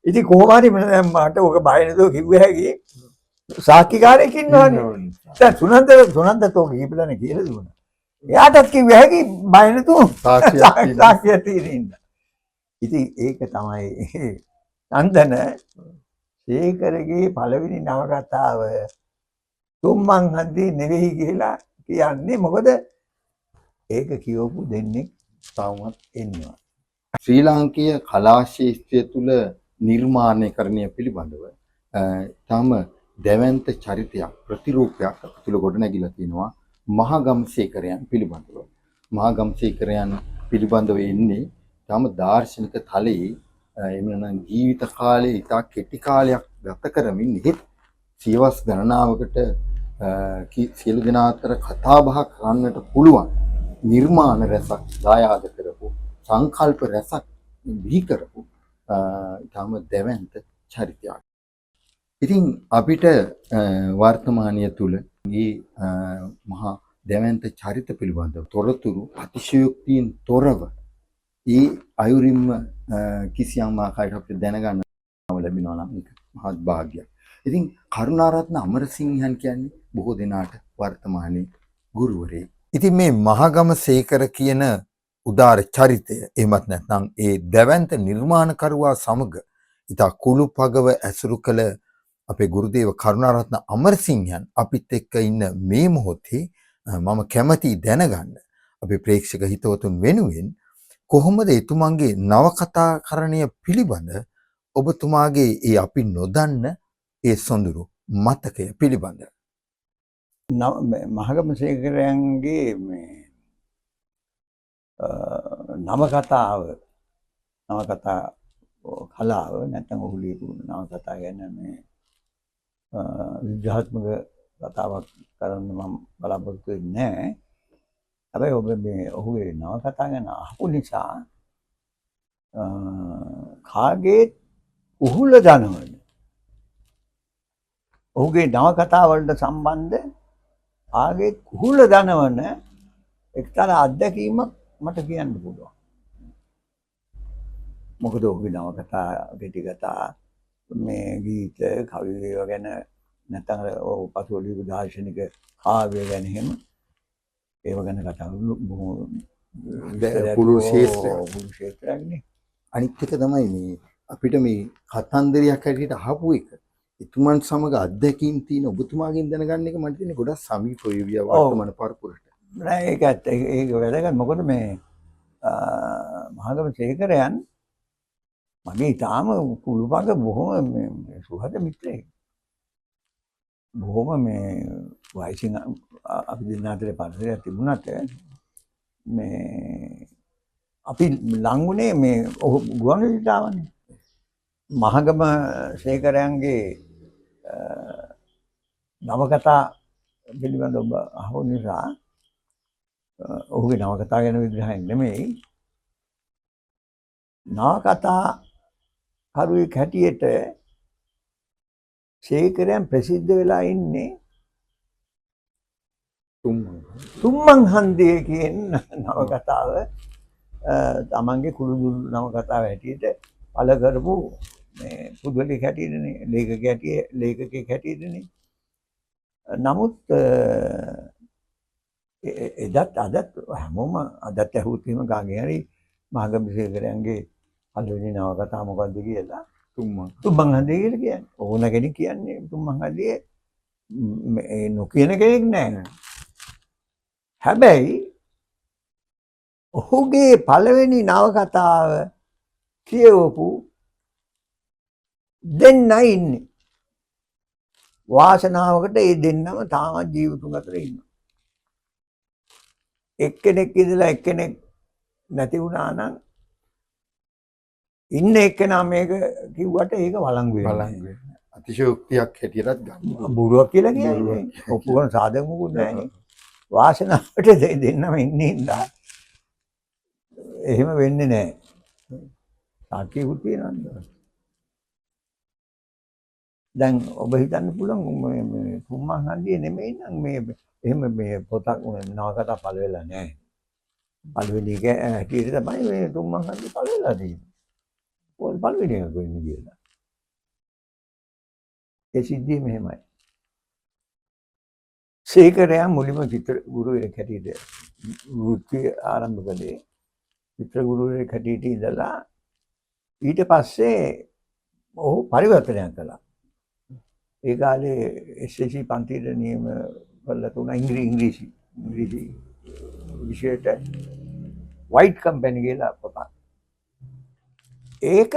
ඉතින් කොහොම හරි මට ඔක බය නැතුව කිව්ව හැකි සාක්ෂිකාරයෙක් ඉන්නවනේ. දැන් සුනන්දතෝ කීපලනේ කියලා දුන්නා. එයාටත් කිව්ව හැකි බය නැතුව සාක්ෂියක් තියෙන. ඉතින් ඒක තමයි නන්දන ශේඛරගේ පළවෙනි නවකතාව තුම්මන් හන්දියේ නෙවෙයි කියලා කියන්නේ. මොකද ඒක කියවපු දෙන්නේ තවමත් ඉන්නවා. ශ්‍රී ලාංකීය කලා ශාස්ත්‍රය තුල නිර්මාණකරණය පිළිබඳව තම දැවැන්ත චරිතයක් ප්‍රතිරූපයක් තුල ගොඩනැගිලා තිනවා මහගම්සේකරයන් පිළිබඳව. මහගම්සේකරයන් පිළිබඳව එන්නේ තම දාර්ශනික තලයේ එමනම් ජීවිත කාලයේ ඉතා කෙටි කාලයක් ගත කරමින් ඉහත් සියවස් ගණනාවකට සියලු දෙනා අතර කතා බහ කරන්නට පුළුවන් නිර්මාණ රසක් දායාද කරපු සංකල්ප රසක් බිහි කරපු ඊටම දැවැන්ත චරිතයක්. ඉතින් අපිට වර්තමානීය තුල මේ මහා දැවැන්ත චරිත පිළිබඳව තොරතුරු අතිශයෝක්තියෙන් තොරව ඒ අයුරින්ම කිසියම් ආකාරයකට අපිට දැනගන්න ලැබෙනවා නම් ඒක මහත් භාග්‍යයක්. ඉතින් කරුණාරත්න අමරසිංහන් කියන්නේ බොහෝ දෙනාට වර්තමානයේ ගුරුවරයෙක්. ඉතින් මේ මහගමසේකර කියන උදාර චරිතය එහෙමත් නැත්නම් ඒ දැවැන්ත නිර්මාණකරුවා සමග ඉතා කුළුපගව ඇසුරු කළ අපේ ගුරුදේව කරුණාරත්න අමරසිංහන් අපිත් එක්ක ඉන්න මේ මොහොතේ මම කැමැති දැනගන්න අපේ ප්‍රේක්ෂක හිතවතුන් වෙනුවෙන් කොහොමද එතුමන්ගේ නවකතාකරණය පිළිබඳ ඔබතුමාගේ ඒ අපි නොදන්න ඒ සොඳුරු මතකය පිළිබඳ මහගමසේකරයන්ගේ මේ නවකතා කලාව නැත්නම් ඔහු ලියපු නවකතා ගැන මේ විද්‍යාත්මක කතාවක් කරන්න මම බලාපොරොත්තු වෙන්නේ නැහැ. හැබැයි ඔබ මේ ඔහුගේ නවකතා ගැන අහපු නිසා කාගේ උහුල දනවන ඔහුගේ නවකතා වලට සම්බන්ධ ආගේ කුහුල දනවන එක්තරා අත්දැකීමක් මට කියන්න පුළුවන්. මොකද ඔහුගේ නවකතා කෙටි කතා මේ ගීත කවි ඒවා ගැන නැත්නම් පසුව ලියපු දාර්ශනික කාව්‍ය ගැන එහෙම ඒව ගැන කතා බොහොම පුළුල් ශේත්‍රයක්නේ. අනිත් එක තමයි මේ අපිට මේ කතන්දරයක් හැටියට අහපු එක එතුමන් සමග අත්දැකීම් තියෙන ඔබතුමාගෙන් දැනගන්න එක මට තියෙන ගොඩක් සමීප වේවිය වර්තමාන පරපුරට. නෑ ඒක වැදගත්. මොකද මේ මහගමසේකරයන් මගේ ඊටාම කුළුපග බොහොම සුහද මිත්‍රයෙක්. බොහොම මේ වයසින් අපි දෙන්න අතරේ පරිසරයක් තිබුණාට මේ අපි ලඟුනේ මේ ගුවන්විදුලියට ආවනේ. මහගමසේකරයන්ගේ නවකතා පිළිබඳව ඔබ අහපු නිසා ඔහුගේ නවකතා ගැන විග්‍රහයක් නෙමෙයි නවකතා කරුවෙක් හැටියට ශේඛරයන් ප්‍රසිද්ධ වෙලා ඉන්නේ තුම්මන් හන්දියේ කියන නවකතාව තමන්ගේ කුළුදුරු නවකතාව හැටියට පළ කරපු මේ පුද්ගලෙක් හැටියටනේ ලේඛකයෙක් හැටියටනේ. නමුත් එදත් අදත් හැමෝම අදත් ඇහුවොත් එහෙම කාගේ හරි මහගමසේකරයන්ගේ පළවෙනි නවකතාව මොකද්ද කියලා තුම්මන් හන්දිය කියලා කියන්නේ. ඕන කෙනෙක් කියන්නේ තුම්මන් හන්දියේ මේ නොකියන කෙනෙක් නෑ. හැබැයි ඔහුගේ පළවෙනි නවකතාව කියවපු දෙන්නයි ඉන්නේ. වාසනාවකට ඒ දෙන්නම තාමත් ජීවිතුන් අතර ඉන්නවා. එක්කෙනෙක් ඉඳලා එක්කෙනෙක් නැති වුණා නම් ඉන්න එක්කෙනා මේක කිව්වට ඒක වළංගු වෙනවා. අතිශයෝක්තියක් හැටියටත් ගන්න. බොරුවක් කියලා කියන්නේ. ඔප්පු කරන සාධක මොකුත් නැහැ. වාසනාවට දෙන්නම ඉන්නේ ඉඳලා එහෙම වෙන්නේ නැහැ. සාක්කියකුත් තියෙනවා. දැන් ඔබ හිතන්න පුළුවන් මේ තුම්මන් හන්දියේ නෙමෙයි නම් මේ එහෙම මේ පොතක් නවකතා පළ වෙලා නැහැ. පළවෙනි එක හැටියට තමයි මේ තුම්මන් හන්දිය පළ වෙලා තියෙන්නේ. පළවෙනි එක කොහෙන්ද කියලා. ඒ සිද්ධිය මෙහෙමයි. සේකරයා මුලින්ම චිත්‍ර ගුරුවරයෙක් හැටියට වෘත්තිය ආරම්භ කළේ. චිත්‍ර ගුරුවරයෙක් හැටියට ඉඳලා ඊට පස්සේ ඔහු පරිවර්තනයක් කළා. ඒ කාලේ SSC පන්තියට නියම කරලා තුනා ඉංග්‍රීසි විෂයට වයිට් කම්පැනි කියලා පොතක්. ඒක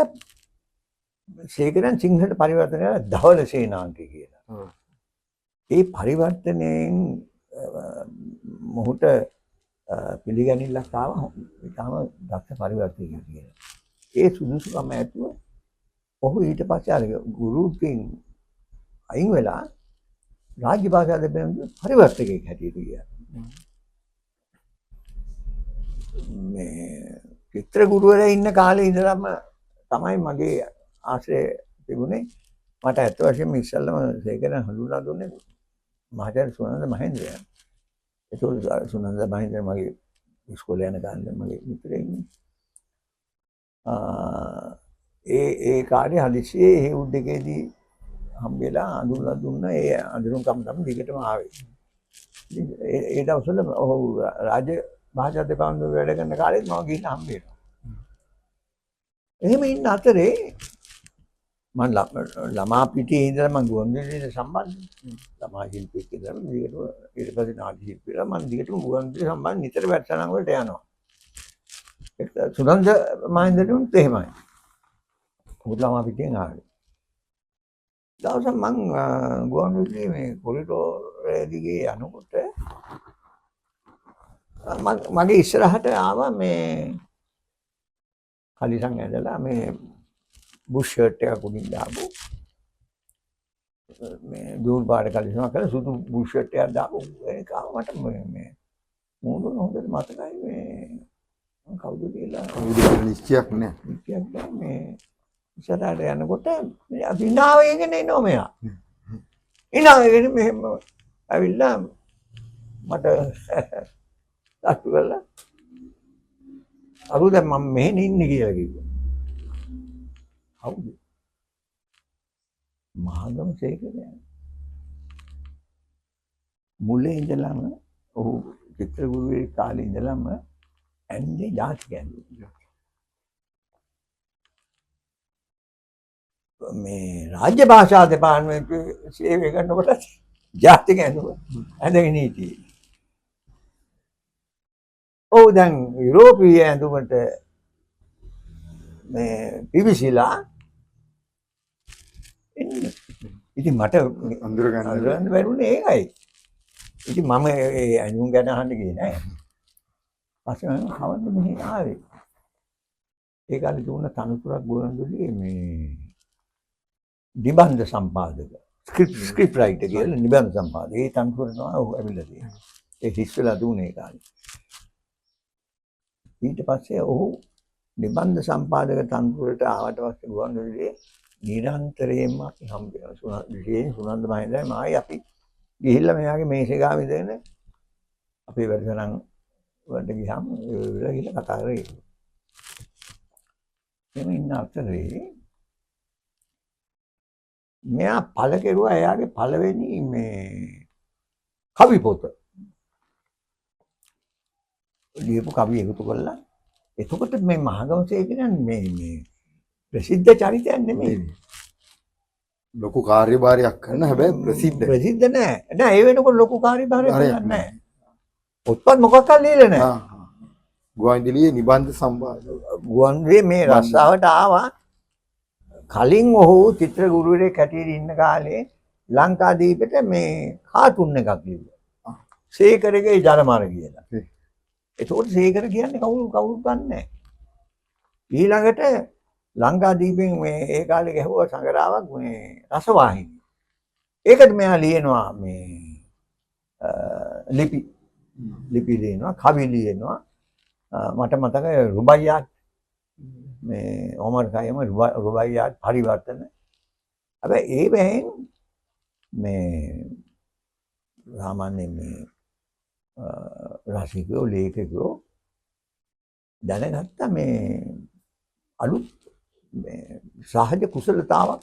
සේකරන් සිංහලට පරිවර්තනය කළා ධවල සේනාංක කියලා. ඒ පරිවර්තනයෙන් මොහුට පිළිගැනිල්ලක් ආවා. ඊටම දක්ෂ පරිවර්තකයෙක් කියලා. ඒ සුදුසුකම ඇතුව ඔහු ඊට පස්සේ අර ගුරුකින් අයින් වෙලා රාජ්‍ය භාෂා දෙපැත්තේ පරිවර්තකයෙක් හැටියට ගියා. මේ චිත්‍ර ගුරුවරයා ඉන්න කාලේ ඉඳලම තමයි මගේ ආශ්‍රය තිබුණේ. මට ඇත්ත වශයෙන්ම ඉස්සල්ලාම සේකරන් හඳුනා දුන්නේ මහාචාර්ය සුනන්ද මහේන්ද්‍රයා. ඒක සුනන්ද මහේන්ද්‍ර මගේ ඉස්කෝලේ යන කාලේ මගේ මිත්‍රයෙක්. ඒ කාලේ හදිස්සියේ ඒ උද්දකේදී හම්බෙලා අඳුරලා දුන්න ඒ අඳුරුම්කම් තමයි දිගටම ආවේ. ඒ දවස්වල ඔහු රාජ්‍ය භාෂා දෙපාර්තමේන්තුවේ වැඩ කරන කාලෙත් මම ගිහින් හම්බෙනවා. එහෙම ඉන්න අතරේ මම ළමා පිටියේ ඉඳලා මම ගුවන්විදුලියට සම්බන්ධයි. ළමා ශිල්පියෙක් ඉඳලා දිගටම ඊට පස්සේ නාට්‍ය ශිල්පියෙක් මම දිගටම ගුවන්විදුලිය සම්බන්ධ නිතර වැඩසටහන් වලට යනවා. ඒක සුනන්ද මහේන්ද්‍රට එහෙමයි. උත් ළමා පිටියෙන් ආවේ. දවසක් මං ගුවන්විදුලියේ මේ කොරිඩෝරේ දිගේ යනකොට මගේ ඉස්සරහට ආවා මේ කලිසම් ඇඳලා මේ බුෂ් ෂර්ට් එකක් උඩින් දාපු මේ දූල් පාට කලිසමක් කරලා සුදු බුෂ් ෂර්ට් එකක් දාපු ඒක මට මේ මොනවද හොඳට මතකයි මේ කවුද කියලා නිශ්චයක් නෑ. නිශ්චයක් මේ ඉස්සරහට යනකොට විනාවේගෙන එනවා මෙයා. විනාවේගෙන මෙහෙම ඇවිල්ලා මට අතු කරලා අරු දැන් මම මෙහෙන් ඉන්නේ කියලා කිව්වා. කවුද? මහාගම සේකරයා. මුලින් ඉඳලම ඔහු චිත්‍ර ගුරුවරේ කාලේ ඉඳලම ඇන්නේ ජාතිකයන්. මේ රාජ්‍ය භාෂා දෙපාර්තමේන්තුවේ සේවය කරනකොට ජාතික ඇඳුම ඇඳගෙන හිටියේ. ඔව් දැන් යුරෝපීය ඇඳුමට මේ පිවිසිලා එන්නේ. ඉතින් මට අඳුර ගන්න බැරුනේ ඒකයි. ඉතින් මම ඒ ඇඳුම් ගැන අහන්න ගියේ නෑ. පස්සේ මම කවද්ද මෙහි ආවේ. ඒ කාලේ දුන්න තනතුරක් ගුවන්විදුලියේ මේ නිබන්ධ සම්පාදක ස්ක්‍රිප්ට් රයිටර් කියලා නිබන්ධ සම්පාදක. ඒ තනතුර තමයි ඔහු ඇවිල්ලා තියෙන්නේ. ඒ හිස්වලා දුන්නේ ඒ කාලේ. ඊට පස්සේ ඔහු නිබන්ධ සම්පාදක තනතුරට ආවට පස්සේ ගුවන්විදුලියේ නිරන්තරයෙන්ම අපි හම්බ වෙනවා. විශේෂයෙන් සුනන්ද මහේන්ද්‍රයි මායි අපි ගිහිල්ලා මෙයාගේ මේසේ ගාව ඉඳගෙන අපේ වැඩසටහන් වලට ගියාම ඒ ගිහිල්ලා කතා කරේ. එහෙම ඉන්න අතරේ මෙයා පළ කෙරුවා එයාගේ පළවෙනි මේ කවි පොත. ලියපු කවි එකතු කළා. එතකොට මේ මහාගම සේකරන් මේ ප්‍රසිද්ධ චරිතයක් නෙමෙයි. ලොකු කාර්යභාරයක් කරන හැබැයි ප්‍රසිද්ධ නෑ. නෑ ඒ වෙනකොට ලොකු කාර්යභාරයක් කරන්නේ නෑ. පොත්පත් මොකක්ද ලියලා නෑ. ගුවන්විදුලියේ නිබන්ධ සම්පාදක. ගුවන්විදුලියේ මේ රස්සාවට ආවා. කලින් ඔහු චිත්‍ර ගුරුවරයෙක් හැටියට ඉන්න කාලේ ලංකාදීපෙට මේ කාටුන් එකක් ලිව්වා. සේකරගේ ජනමාර කියලා. ඒකෝට සේකර කියන්නේ කවුරුත් දන්නේ නැහැ. ඊළඟට ලංකාදීපෙන් මේ ඒ කාලේ ගැහුවා සංගරාවක් මේ රසවාහිනී. ඒකට මෙයා ලියනවා මේ ලිපි ලියනවා, කවි ලියනවා. මට මතකයි රුබයියා මේ ඔමර් කයම රුබයියා පරිවර්තන. හැබැයි ඒ වෙහෙන් මේ සාමාන්‍යයෙන් මේ රසිකයෝ ලේඛකයෝ දැනගත්ත මේ අලුත් මේ සහජ කුසලතාවක්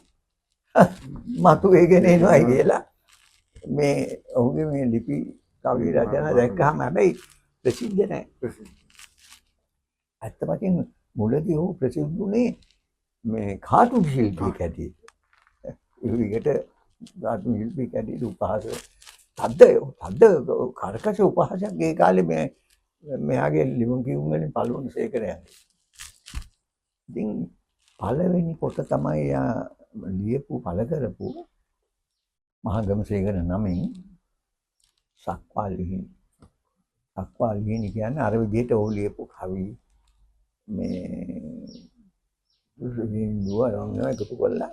මතු වේගෙන එනවායි කියලා මේ ඔහුගේ මේ ලිපි කවි රචනා දැක්කහම හැබැයි ප්‍රසිද්ධ නැහැ. ඇත්තටම මුලදී ඔහු ප්‍රසිද්ධ වුණේ මේ කාටුන් ශිල්පියෙක් හැටියට. විකට කාටුන් ශිල්පියෙක් හැටියට උපහාස තද්ද කරකශ උපහාසයක් ඒ කාලේ මෙයාගේ ලියුම් කියුම් වලින් පළවෙනි සේකරයන්. ඉතින් පළවෙනි පොත තමයි යා ලියපු පළ කරපු මහගමසේකර නමින් සක්වාලිහිණි. සක්වාලිහිණි කියන්නේ අර විදිහට ඕ ලියපු කවි මේ දුසින්දුව රංගන එකතු කරලා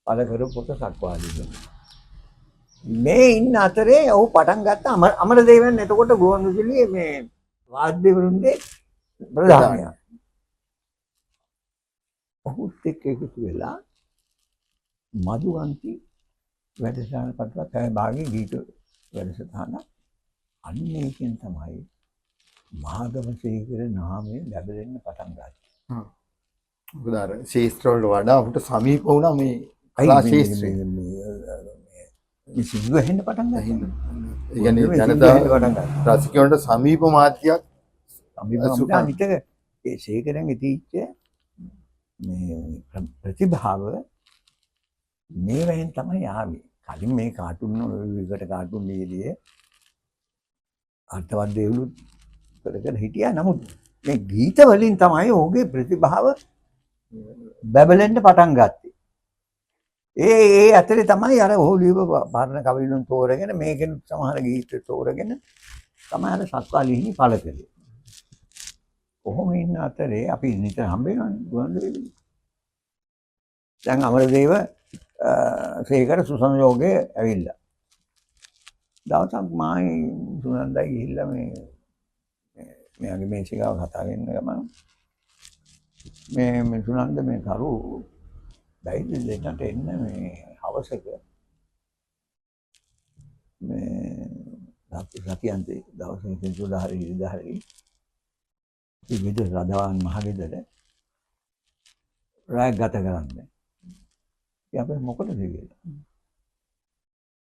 පළ කරපු පොත සක්වාලිහිණි. මේ ඉන්න අතරේ ඔහු පටන් ගත්ත අමරදේවයන් එතකොට ගුවන්විදුලියේ මේ වාද්‍යවරුන්ගේ ප්‍රධානියා. ඔහුත් එක්ක එකතු වෙලා මధుවන්ති වැඩසටහන පටලවා පැය භාගයේ ගීත වැඩසටහන අන්න ඒකෙන් තමයි මහගමසේකර නාමය ලැබෙන්න පටන් ගත්තේ. මොකද අර ශාස්ත්‍ර වලට වඩා අපිට සමීප වුණා මේ කලා ශාස්ත්‍රය. මේ සිංහල හෙන්න පටන් ගත්තා. ඒ කියන්නේ ජනතා රසිකයන්ට සමීප මාධ්‍යයක් අනිත් ඒ සේකරන්ගේ තීච්ච මේ ප්‍රතිභාව මේ වෙන් තමයි ආවේ. කලින් මේ කාටුන් විකට කාටුන් දීලියේ අර්ථවත් දේවලුත් කර හිටියා. නමුත් මේ ගීත වලින් තමයි ඔහුගේ ප්‍රතිභාව බබලෙන්න පටන් ගත්තේ. ඒ අතරේ තමයි අර ඔහු ලියපු පරණ කවිලුන් තෝරගෙන මේකෙන් සමහර ගීත තෝරගෙන තමයි අර සක්වාලිහිණි පළ කළේ. කොහොම ඉන්න අතරේ අපි නිතර හම්බ වෙනවනේ ගුවන්විදුලියේ. දැන් අමරදේව සේකර සුසංයෝගයේ ඇවිල්ලා. දවසක් මායි සුනන්දයි ගිහිල්ලා මෙයාගේ මේසිකාව කතා වෙන්න ගමන් මේ සුනන්ද මේ කරු බයිද දෙන්නට එන්න මේ හවසක මේ සතියන්තේ දවසේ සෙන්සුරා හරි ඉරිදා හරි ගෙදර රදවාන් මහගෙදර රාය ගත කරන්නේ. ඉතින් අපි මොකටද කියලා.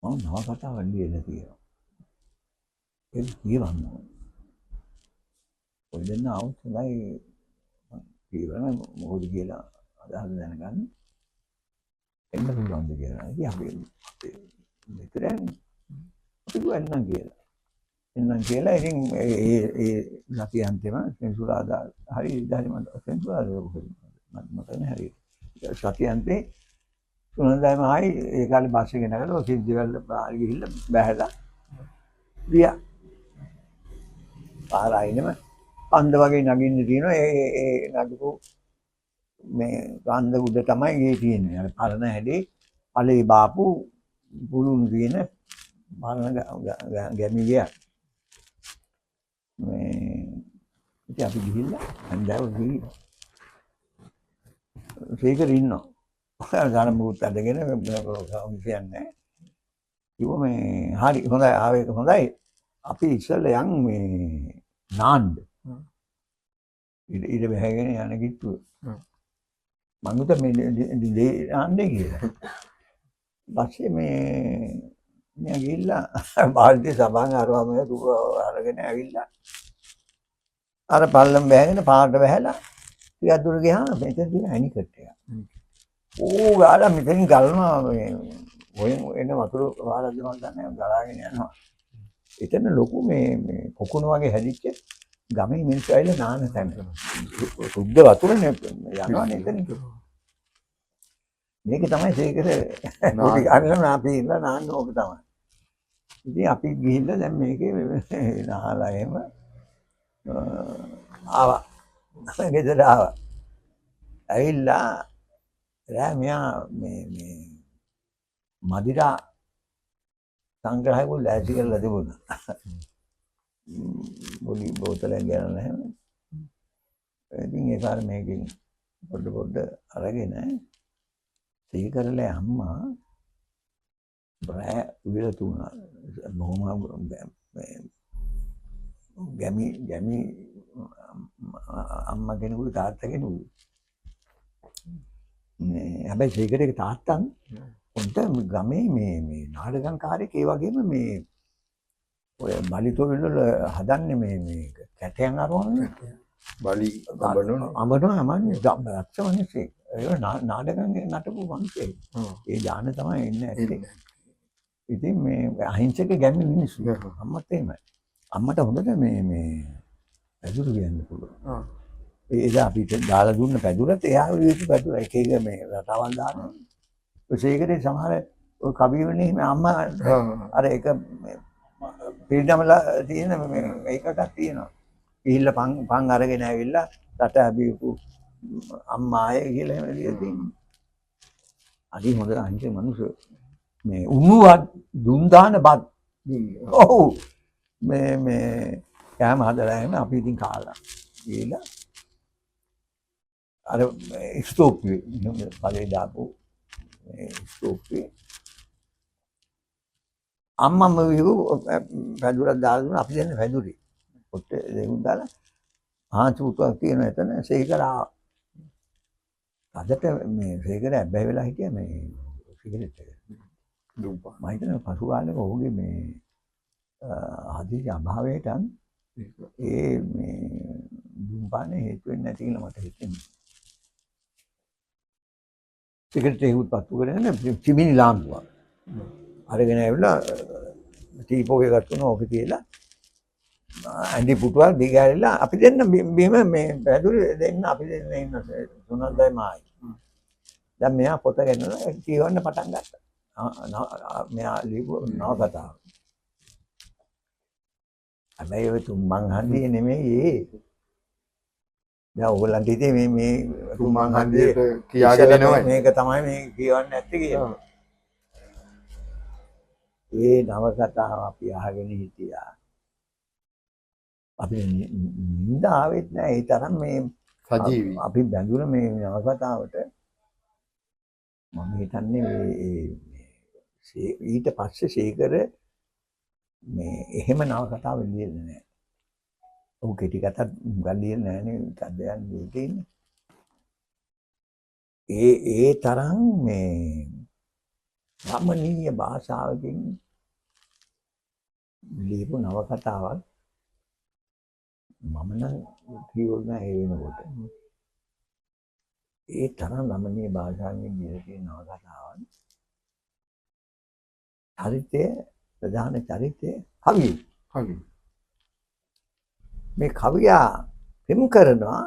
මම නව කතාවක් ලියලා තියෙනවා. ඒක කියවන්න ඕනේ. ඔය දෙන්න આવුත් හොඳයි කියවන මොකද කියලා අදහස් දැනගන්න. එන්න පුළුවන්ද කියලා. ඉතින් අපි මෙතන අපි ගන්නම් කියලා. එන්නම් කියලා ඉතින් ඒ නැති අන්තිම සෙන්සුරාදා හරි ඉදාලි මම සෙන්සුරාදා මතක නැහැ හරි. සතියන්තේ සුනන්දයිම ආයි ඒ කාලේ බස් එකේ නැගලා සිද්ධිවල පාර ගිහිල්ලා බැහැලා ගියා. පාර ආයිනම කන්ද වගේ නගින්න තියෙනවා. ඒ නගපු මේ කන්ද උඩ තමයි ගේ තියෙන්නේ. අර පරණ හැඩේ පළේ බාපු බුලුන් කියන පරණ ගැමි ගියා. මේ ඉතින් අපි ගිහිල්ලා හන්දාව ගිහින් සේකර ඉන්නවා. ගාන මුත් අදගෙන කියන්නේ. කිව්ව මේ හරි හොඳයි ආවේ හොඳයි. අපි ඉස්සෙල්ලා යන් මේ නාන්ද. ඊට බහැගෙන යන කිට්ටුව. මම උත මේ නාන්දේ කියලා. පස්සේ මේ ගිහිල්ලා බාල්දිය සබන් අරවම දුව අරගෙන ඇවිල්ලා අර පල්ලම් බෑගෙන පාරට බහැලා ටිකක් දුර ගියාම මෙතන තියෙන ඇනිකට් එක. ඕ ගාලා මෙතනින් ගලනවා මේ ඔයෙන් එන වතුර වහලා දෙනවා දන්නේ ගලාගෙන යනවා. එතන ලොකු මේ පොකුණ වගේ හැදිච්ච ගමේ මිනිස්සු ඇවිල්ලා නාන තැන. සුද්ධ වතුරනේ යනවනේ එතනින්. මේක තමයි සේකර පොඩි අරගෙන අපි ඉන්න නාන්න ඕක තමයි. ඉතින් අපි ගිහිල්ලා දැන් මේකේ නහලා එහෙම ආවා. ගෙදර ආවා. ඇවිල්ලා රෑ මෙයා මේ මදිරා සංග්‍රහයක ලෑස්ති කරලා තිබුණා. පොඩි බෝතලයක් ගන්න නැහැ. ඉතින් ඒ කාර මේකෙන් පොඩ අරගෙන සීකරලේ අම්මා බෑ උවිල තුනා බොහොම ගැමි අම්මා කෙනෙකුගේ තාත්තා කෙනෙකුගේ මේ හැබැයි සීකරේ තාත්තන් උන්ට ගමේ මේ නාටකම්කාරයෙක් ඒ වගේම මේ ඔය බලිතෝවිල් වල හදන්නේ මේ කැටයන් අරවන්නේ බලි අඹනවා මන්නේ දක්ෂ මිනිස්සෙක් ඒ නාටකම් නටපු මිනිස්සෙක් ඒ ඥාන තමයි ඉන්නේ ඇත්තේ ඉතින් මේ අහිංසක ගැමි මිනිස්සු අම්මත් එහෙමයි අම්මට හොඳට මේ පැදුරු කියන්න පුළුවන් එදා අපිට දාලා දුන්න පැදුරත් එයා විදිහට පැදුර එක එක මේ රටවල් දානවා ඒකේ සමහර ඔය කවිවනේ මේ අම්මා අර එක පිළිදමලා තියෙන මේ එකක් තියෙනවා ඉහිල්ල පන් අරගෙන ඇවිල්ලා රට හැබීපු අම්මාය කියලා එහෙම ලියලා තියෙනවා අදී හොඳ අහිංසක මිනිස්සු මේ උණුවත් දුම් දාන බත් ඔව් මේ කෑම හදලා එහෙම අපි ඉතින් කාලා ගිහලා අර ස්ටෝප්පේ පළේ දාපු ස්ටෝප්පේ අම්මම විහු පැදුරක් දාලා දුන්නා අපි දැන් පැදුරේ පොත් දෙවුන් දාලා ආචුටුවක් තියෙන එතන සීකරා අදට මේ සීකර බැහැ වෙලා හිටියා මේ සිගරට් එක දුම්පා මම හිතනවා පසු කාලෙක ඔහුගේ මේ ආදී අභාවයට ඒ මේ දුම්පානේ හේතු වෙන්නේ නැති කියලා මට හිතෙනවා සිගරට් එක උත්පත්තු කරගෙන චිමිනි ලාම්පුවක් අරගෙන ඇවිල්ලා ටීපෝ එකක් ගත්තා ඕක තියලා ඇඳි පුටුවක් දිගහැරිලා අපි දෙන්න බිම මේ පැදුරේ දෙන්න අපි දෙන්න ඉන්න සුනන්දයි මායි දැන් මෙයා පොත ගෙනලා කියවන්න පටන් ගත්තා මෙයා ලියපු නවකතාව හැබැයි ඔය තුම්මන් හන්දියේ නෙමෙයි ඒ දැන් ඔයගලන්ට ඉතින් මේ තුම්මන් හන්දියට කියාගෙන එනවා මේක තමයි මේ කියවන්න ඇත්තේ කියලා ඒ නවකතාව අපි අහගෙන හිටියා අපි නින්ද ආවෙත් නෑ ඒ තරම් මේ සජීවී අපි බැඳුන මේ නවකතාවට මම හිතන්නේ මේ ඊට පස්සේ සීකර මේ එහෙම නවකතාව ලියන්නේ නෑ ඔහු කෙටි කතාත් ගල්ලියේ නෑනේ කද්දයන් දෙන්නේ ඒ තරම් මේ රමණීය භාෂාවකින් ලියපු නවකතාවක් මම නම් කියවල නෑ ඒ වෙනකොට ඒ තරම් රමණීය භාෂාවෙන් ලියන නවකතාවක් චරිතය ප්‍රධාන චරිතය කවිය මේ කවියා පෙම් කරනවා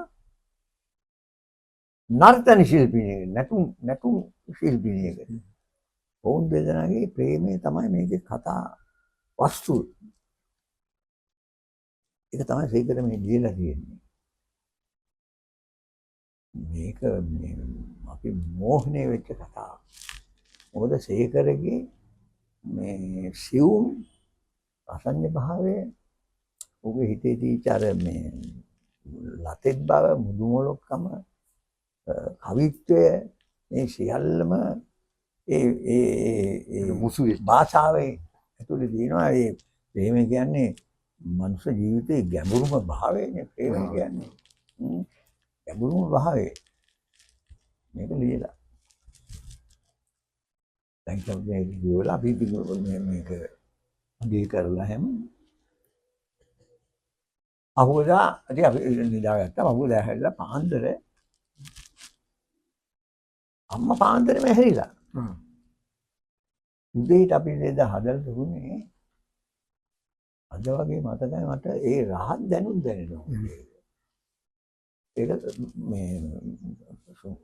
නර්තන ශිල්පිනියෙක් නැටුම් ශිල්පිනියෙක් ඔවුන් දෙදෙනාගේ ප්‍රේමය තමයි මේකේ කතා වස්තුව. ඒක තමයි සීකර මේ ලියලා තියෙන්නේ. මේක අපි මෝහණය වෙච්ච කතාවක්. මොකද සීකරගේ මේ සිවුම් අසඤ්ඤ භාවය ඔහුගේ හිතේ තීචාර මේ ලතෙත් බව මුදුමලොක්කම කවිත්වය මේ සියල්ලම ඒ මුසු භාෂාවේ ඇතුළේ තියෙනවා ඒ ප්‍රේම කියන්නේ මනුෂ්‍ය ජීවිතයේ ගැඹුරුම භාවයනේ ප්‍රේම කියන්නේ ගැඹුරුම භාවය මේක ලියලා දැන් තමයි කියවලා අපි මේක දී කරලා හැම අහුවදා ඉතින් අපි නිදාගත්තා අහුවදා හැරිලා පාන්දර අම්මා පාන්දරම හැරිලා උදේට අපි නේද හදලා දුන්නේ අද වගේ මතකයි මට ඒ රහත් දැනෙනවා ඒක මේ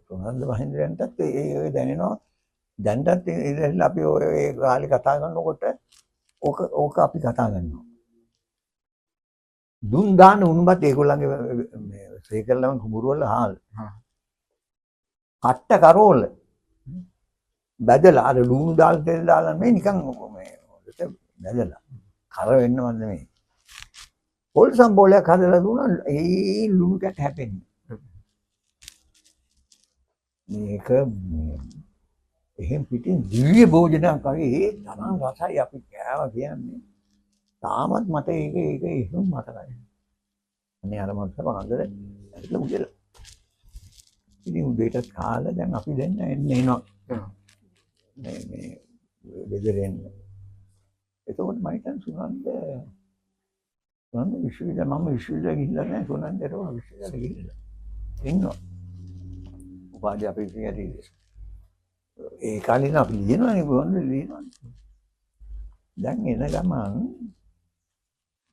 සුනන්ද මහින්ද්‍රයන්ටත් ඒ දැනෙනවා දැන්ටත් ඉතින් අපි ඔය ඒ කාලේ කතා කරනකොට ඕක අපි කතා කරනවා දුන් දාන උණුබත් ඒගොල්ලන්ගේ මේ සේකරලම කුඹුරු වල හාල් කට්ට කරෝල බැදලා අර ලුණු දාල් තෙල් දාලා මේ නිකන් මේ බැදලා කර වෙන්නවත් නෙමෙයි පොල් සම්බෝලයක් හදලා දුන්නා ඒ ලුණු කැට හැපෙන්නේ මේක එහෙන් පිටින් දිව්‍ය භෝජනයක් වගේ ඒ තරම් රසයි අපි කෑවා කියන්නේ තාමත් මට ඒක එහෙම මතකයි අනේ අර මම පාන්දර ඇවිල්ලා මුදලා ඉතින් උදේට කාලා දැන් අපි දෙන්න එනවා. මේ බෙදරෙන්. එතකොට මම හිතන්නේ සුනන්ද විශ්වවිද්‍යාලය මම විශ්වවිද්‍යාලය ගිහිල්ලා නැහැ සුනන්දට විශ්වවිද්‍යාලය ගිහිල්ලා. ඉන්නවා. උපාධි අපි කියන්නේ ඒ කාලේ නම් අපි ලියනවානේ බොන්නේ ලියනවානේ. දැන් එන ගමන්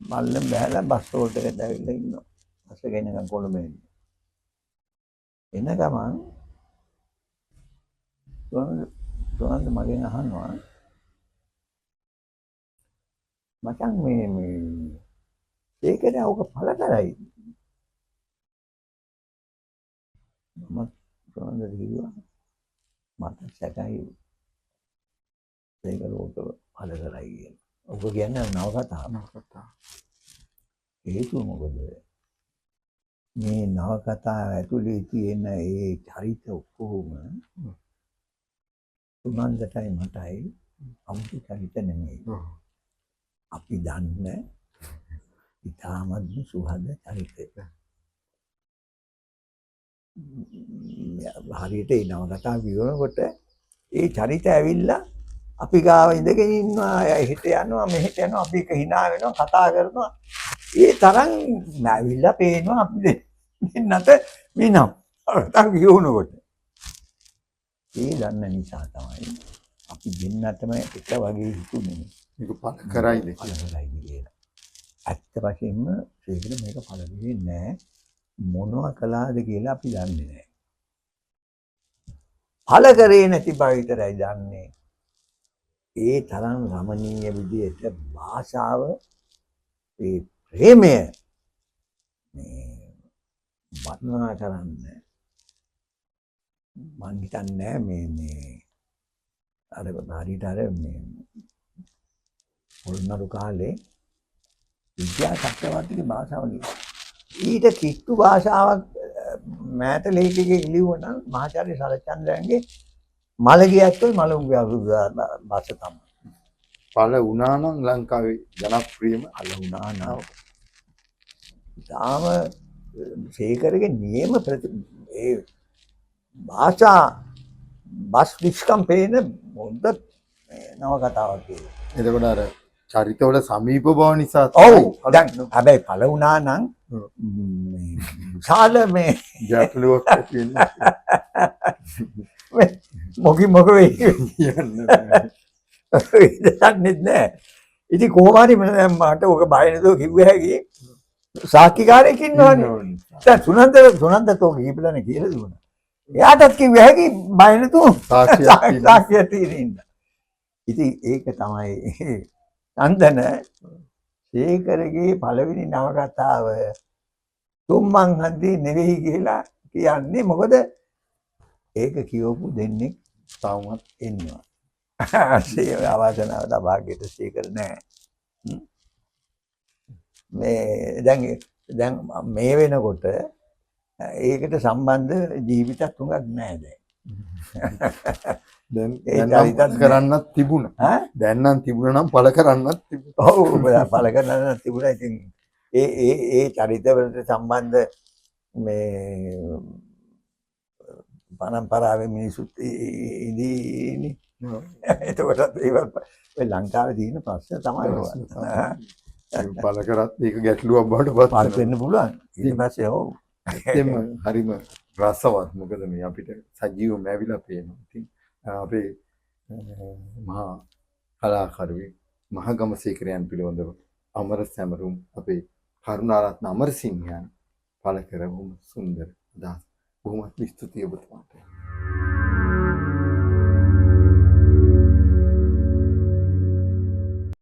මල්ලෙන් බහැලා බස් රෝඩ් එකට ඇවිල්ලා ඉන්නවා. බස් එක එනකන් කොළඹ එන්න. එන ගමන් සුනන්ද මගෙන් අහනවා මචං මේ ඒකද ඔක පළ කරයි. මම සුනන්දට කිව්වා මට සැකයි ඒක ලෝක පළ කරයි කියලා. ඔබ කියන්නේ නවකතාවක්. හේතුව මොකද? මේ නවකතාව ඇතුලේ තියෙන ඒ චරිත ඔක්කොම සුනන්දටයි මටයි අමුතු චරිත නෙමෙයි. අපි දන්නේ ඉතාමත් සුහද චරිතය. හරියට ඒ නවකතාව කියනකොට ඒ චරිත ඇවිල්ලා අපි ගාව ඉඳගෙන ඉන්නවා, එහෙට යනවා මෙහෙට යනවා, අපි එක hina වෙනවා, කතා කරනවා. ඒ තරම් ඇවිල්ලා පේනවා අපි දෙන්නට විනම්. අර කියනකොට ඒ දන්න නිසා තමයි අපි දෙන්නටම එක වගේ හිතුනේ. මේක පළ කරයිද කියලා. ඇත්ත වශයෙන්ම ඒකට මේක පළ වෙන්නේ නැහැ. මොනවා කළාද කියලා අපි දන්නේ නැහැ. පළ කරේ නැති බව විතරයි දන්නේ. ඒ තරම් රමණීය විදියට භාෂාව ඒ ප්‍රේමය මේ වර්ණනා කරන්නේ මං හිතන්නේ මේ අර හරියට අර මේ පොළොන්නරු කාලේ විද්‍යා චක්‍රවර්තිගේ භාෂාව ලියුවා. ඊට කිට්ටු භාෂාවක් මෑත ලේඛකයෙක් ලියුවා නම් මහාචාර්ය සරච්චන්ද්‍රයන්ගේ මලගියත්වල මලුංගා භාෂ තමයි. පළ වුණා නම් ලංකාවේ ජනප්‍රියම පළ වුණා නම් තාම සේකරගේ නියම ඒ භාෂා බස් විස්කම් පේන මොකද නවකතාවක් කියලා. එතකොට අර චරිතවල සමීප බව නිසා ඔව් දැන් හැබැයි පළ වුණා නම් විශාල මේ ගැටලුවක් ඇති වෙන්නේ. මොක වෙයි දන්නෙත් නෑ. ඉතින් කොහොම හරි මට ඔක බය නැතුව කිව්ව හැකි සාක්ෂිකාරයෙක් ඉන්නවනේ. දැන් සුනන්ද තෝ කීපලනේ කියලා දුන්නා. එයාටත් කිව්ව හැකි බය නැතුව සාක්ෂිය තියෙන්න. ඉතින් ඒක තමයි නන්දන සේකරගේ පළවෙනි නවකතාව තුම්මන් හන්දියේ නෙවෙයි කියලා කියන්නේ. මොකද ඒක කියවපු දෙන්නේ තවමත් ඉන්නවා. ඒ අවසනාව තබාගෙට සේකර නෑ. මේ දැන් මේ වෙනකොට ඒකට සම්බන්ධ ජීවිතත් තුඟක් නෑ දැන්. දැන් කරන්නත් තිබුණා. දැන් නම් තිබුණා නම් පළ කරන්නත් තිබුණා. ඔව් පළ කරන්නත් තිබුණා. ඉතින් ඒ චරිතවලට සම්බන්ධ මේ පරම්පරාවේ මිනිසුත් ඉදීනේ. එතකොට ඒ ලංකාවේ තියෙන ප්‍රශ්න තමයි පළ කරත් ඒක ගැටලුවක් බවට පත් වෙන්න පුළුවන්. ඊට පස්සේ ඔව් එතෙම හරිම රසවත්. මොකද මේ අපිට සජීව මැවිලා පේනවා. ඉතින් අපේ මහා කලාකරුවෙක් මහගමසේකරයන් පිළිබඳව අමර සැමරුම් අපේ කරුණාරත්න අමරසිංහයන් පළ කරවුම් සුන්දර අදහස්. බොහොම ස්තුතියි ඔබතුමාට.